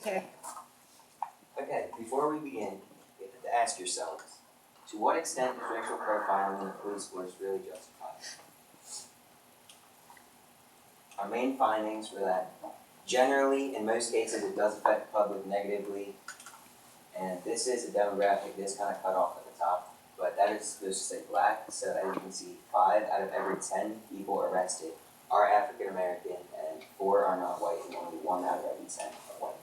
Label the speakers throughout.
Speaker 1: Okay.
Speaker 2: Okay, before we begin, you have to ask yourselves, to what extent is racial profiling in the police force really justified? Our main findings were that generally, in most cases, it does affect the public negatively, and this is a demographic that is kind of cut off at the top, but that is supposed to say black, so as you can see, 5 out of every 10 people arrested are African American, and 4 are not white, and only 1 out of every 10 are white.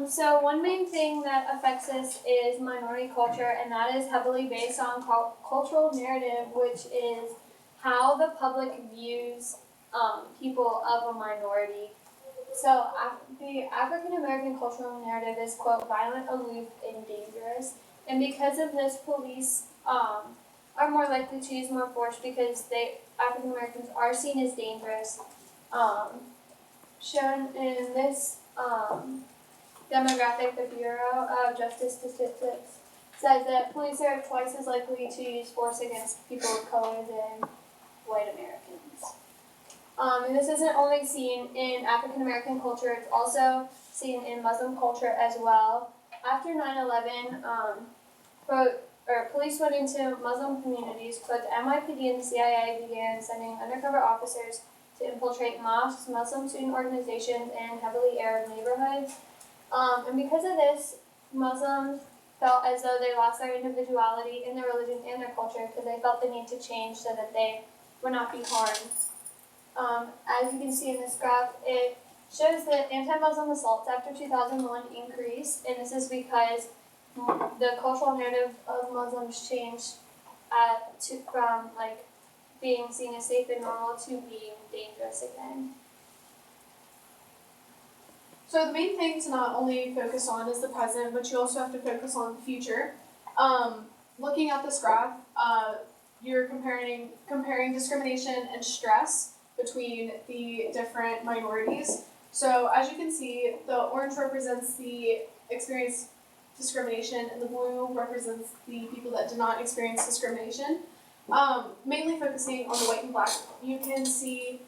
Speaker 3: So one main thing that affects this is minority culture, and that is heavily based on cultural narrative, which is how the public views people of a minority. So the African American cultural narrative is, quote, violent, aloof, and dangerous. And because of this, police are more likely to use more force because African Americans are seen as dangerous. Shown in this demographic, the Bureau of Justice Statistics says that police are twice as likely to use force against people of color than white Americans. And this isn't only seen in African American culture, it's also seen in Muslim culture as well. After 9/11, police went into Muslim communities, but the NYPD and the CIA began sending undercover officers to infiltrate mosques, Muslim student organizations, and heavily Arab neighborhoods. And because of this, Muslims felt as though they lost their individuality in their religion and their culture because they felt the need to change so that they would not be harmed. As you can see in this graph, it shows that anti-Muslim assaults after 2001 increased, and this is because the cultural narrative of Muslims changed from being seen as safe and normal to being dangerous again.
Speaker 4: So the main thing to not only focus on is the present, but you also have to focus on the future. Looking at this graph, you're comparing discrimination and stress between the different minorities. So as you can see, the orange represents the experienced discrimination, and the blue represents the people that did not experience discrimination. Mainly focusing on the white and black, you can see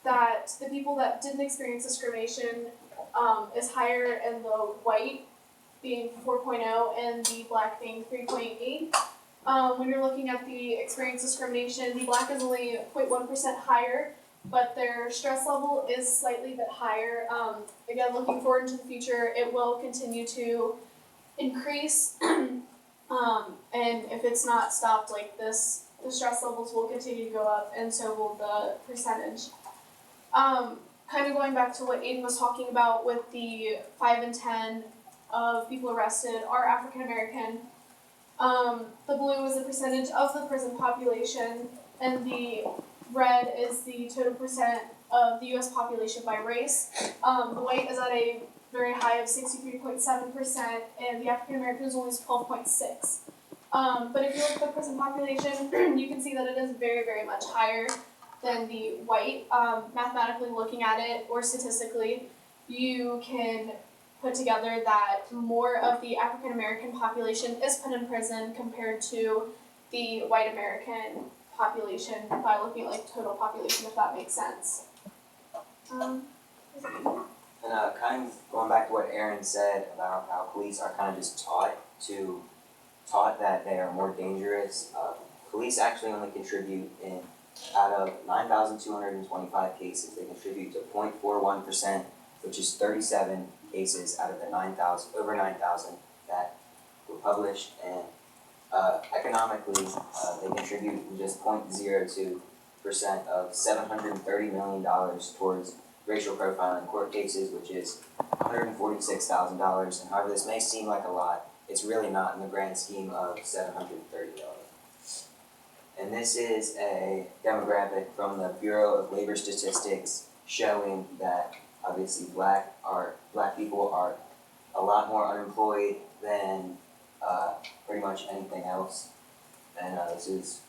Speaker 4: that the people that didn't experience discrimination is higher in the white, being 4.0, and the black being 3.8. When you're looking at the experienced discrimination, the black is only 0.1% higher, but their stress level is slightly bit higher. Again, looking forward into the future, it will continue to increase, and if it's not stopped like this, the stress levels will continue to go up, and so will the percentage. Kind of going back to what Aiden was talking about with the 5 in 10 of people arrested are African American. The blue is the percentage of the prison population, and the red is the total percent of the U.S. population by race. The white is at a very high of 63.7%, and the African American is only 12.6%. But if you look at the prison population, you can see that it is very, very much higher than the white. Mathematically looking at it, or statistically, you can put together that more of the African American population is put in prison compared to the white American population by looking at total population, if that makes sense.
Speaker 2: And kind of going back to what Aaron said about how police are kind of just taught that they are more dangerous. Police actually only contribute out of 9,225 cases, they contribute to 0.41%, which is 37 cases out of the over 9,000 that were published, and economically, they contribute just 0.02% of $730 million towards racial profiling court cases, which is $146,000. And however this may seem like a lot, it's really not in the grand scheme of $730 million. And this is a demographic from the Bureau of Labor Statistics showing that obviously black people are a lot more unemployed than pretty much anything else. And this is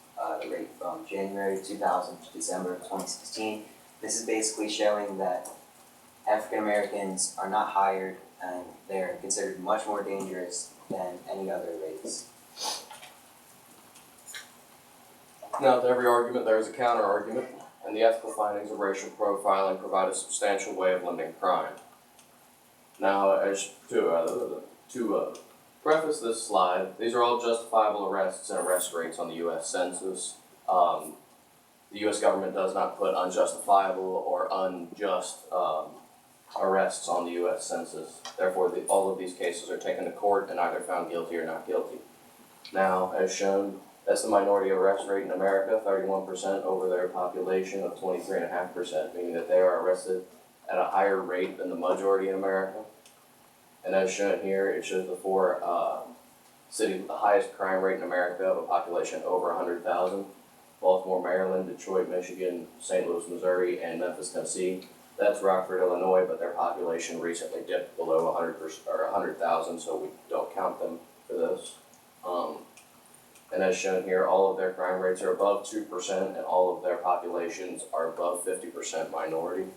Speaker 2: the rate from January 2000 to December of 2016. This is basically showing that African Americans are not hired and they're considered much more dangerous than any other race.
Speaker 5: Now, to every argument there is a counter-argument, and the ethical findings of racial profiling provide a substantial way of limiting crime. Now, as to preface this slide, these are all justifiable arrests and arrest rates on the U.S. Census. The U.S. government does not put unjustifiable or unjust arrests on the U.S. Census. Therefore, all of these cases are taken to court and either found guilty or not guilty. Now, as shown, that's the minority arrest rate in America, 31% over their population of 23.5%, meaning that they are arrested at a higher rate than the majority in America. And as shown here, it shows the four cities with the highest crime rate in America of a population over 100,000. Baltimore, Maryland, Detroit, Michigan, St. Louis, Missouri, and Memphis, Tennessee. That's Rockford, Illinois, but their population recently dipped below 100,000, so we don't count them for this. And as shown here, all of their crime rates are above 2%, and all of their populations are above 50% minority.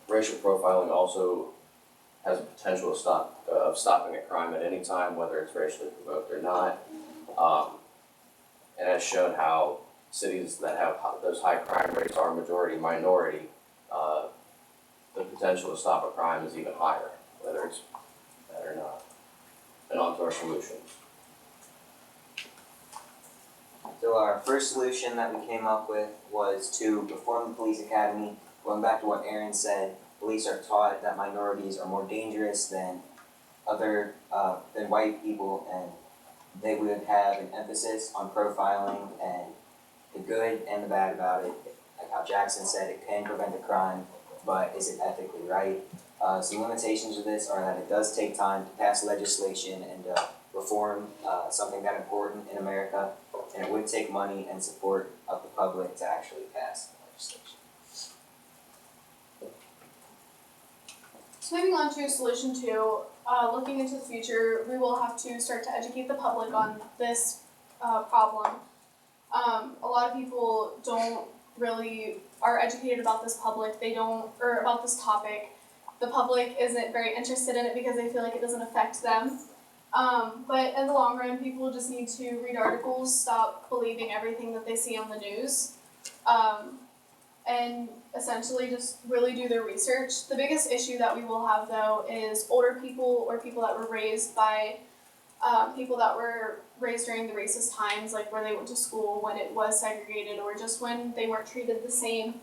Speaker 5: Racial profiling also has a potential of stopping a crime at any time, whether it's racially provoked or not. And has shown how cities that have those high crime rates are majority minority, the potential to stop a crime is even higher, whether it's that or not. And on to our solutions.
Speaker 2: So our first solution that we came up with was to reform the police academy. Going back to what Aaron said, police are taught that minorities are more dangerous than white people, and they would have an emphasis on profiling and the good and the bad about it. Like how Jackson said, it can prevent a crime, but is it ethically right? Some limitations of this are that it does take time to pass legislation and reform something that important in America, and it would take money and support of the public to actually pass the legislation.
Speaker 4: So moving on to solution 2, looking into the future, we will have to start to educate the public on this problem. A lot of people are educated about this about this topic. The public isn't very interested in it because they feel like it doesn't affect them. But in the long run, people just need to read articles, stop believing everything that they see on the news, and essentially just really do their research. The biggest issue that we will have, though, is older people or people that were raised by people that were raised during the racist times, like where they went to school when it was segregated or just when they weren't treated the same.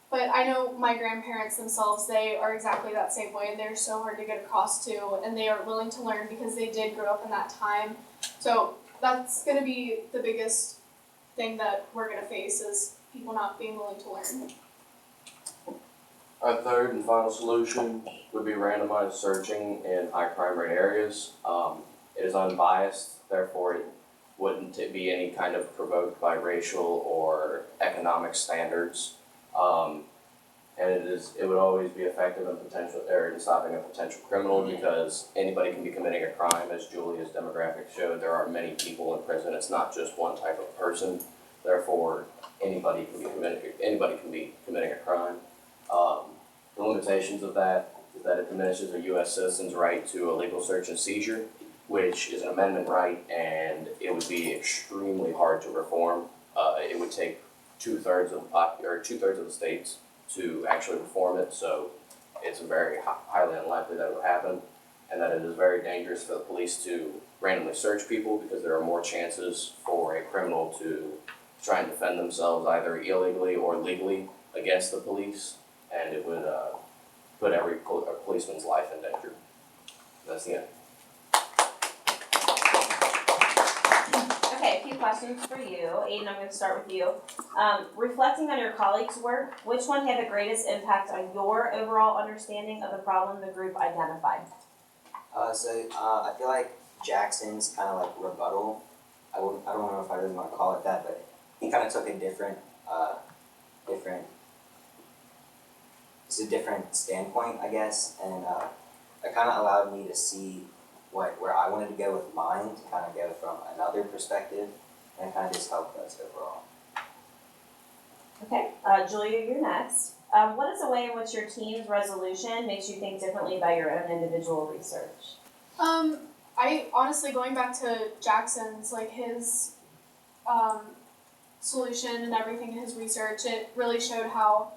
Speaker 4: But I know my grandparents themselves, they are exactly that same way, and they're so hard to get across to, and they are willing to learn because they did grow up in that time. So that's going to be the biggest thing that we're going to face, is people not being willing to learn.
Speaker 5: Our third and final solution would be randomized searching in high crime rate areas. It is unbiased, therefore it wouldn't be any kind of provoked by racial or economic standards. And it would always be effective in stopping a potential criminal, because anybody can be committing a crime. As Julia's demographics showed, there are many people in prison. It's not just one type of person. Therefore, anybody can be committing a crime. The limitations of that is that it diminishes a U.S. citizen's right to a legal search and seizure, which is an amendment right, and it would be extremely hard to reform. It would take two-thirds of the states to actually reform it, so it's very highly unlikely that it would happen, and that it is very dangerous for the police to randomly search people, because there are more chances for a criminal to try and defend themselves either illegally or legally against the police, and it would put every policeman's life in danger. That's the end.
Speaker 1: Okay, a few questions for you. Aiden, I'm going to start with you. Reflecting on your colleagues' work, which one had the greatest impact on your overall understanding of the problem the group identified?
Speaker 2: I feel like Jackson's kind of like rebuttal. I don't know if I really want to call it that, but he kind of took a different standpoint, I guess, and it kind of allowed me to see where I wanted to go with mine, to kind of go from another perspective, and it kind of just helped us overall.
Speaker 1: Okay, Julia, you're next. What is a way in which your team's resolution makes you think differently about your own individual research?
Speaker 4: I honestly, going back to Jackson's, like his solution and everything in his research, it really showed how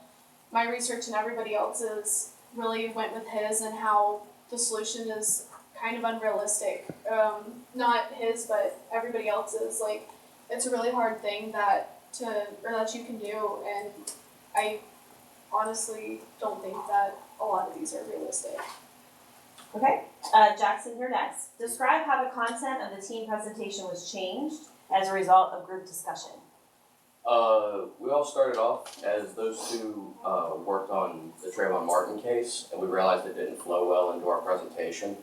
Speaker 4: my research and everybody else's really went with his and how the solution is kind of unrealistic. Not his, but everybody else's. Like, it's a really hard thing that you can do, and I honestly don't think that a lot of these are realistic.
Speaker 1: Okay, Jackson, you're next. Describe how the content of the team presentation was changed as a result of group discussion.
Speaker 5: We all started off as those two worked on the Trayvon Martin case, and we realized it didn't flow well into our presentation,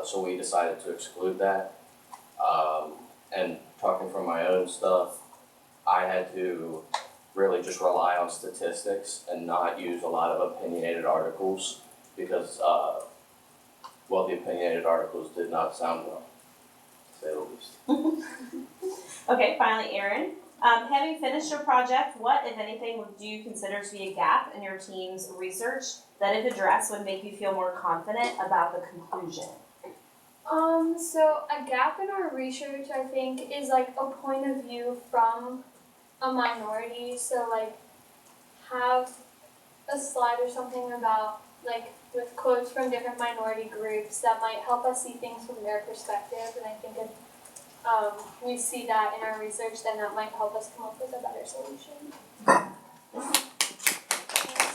Speaker 5: so we decided to exclude that. And talking from my own stuff, I had to really just rely on statistics and not use a lot of opinionated articles because, the opinionated articles did not sound well, to say the least.
Speaker 1: Okay, finally, Erin. Having finished your project, what, if anything, would you consider to be a gap in your team's research that, if addressed, would make you feel more confident about the conclusion?
Speaker 3: So a gap in our research, I think, is like a point of view from a minority. So like, have a slide or something about like with quotes from different minority groups that might help us see things from their perspective. And I think if we see that in our research, then that might help us come up with a better solution.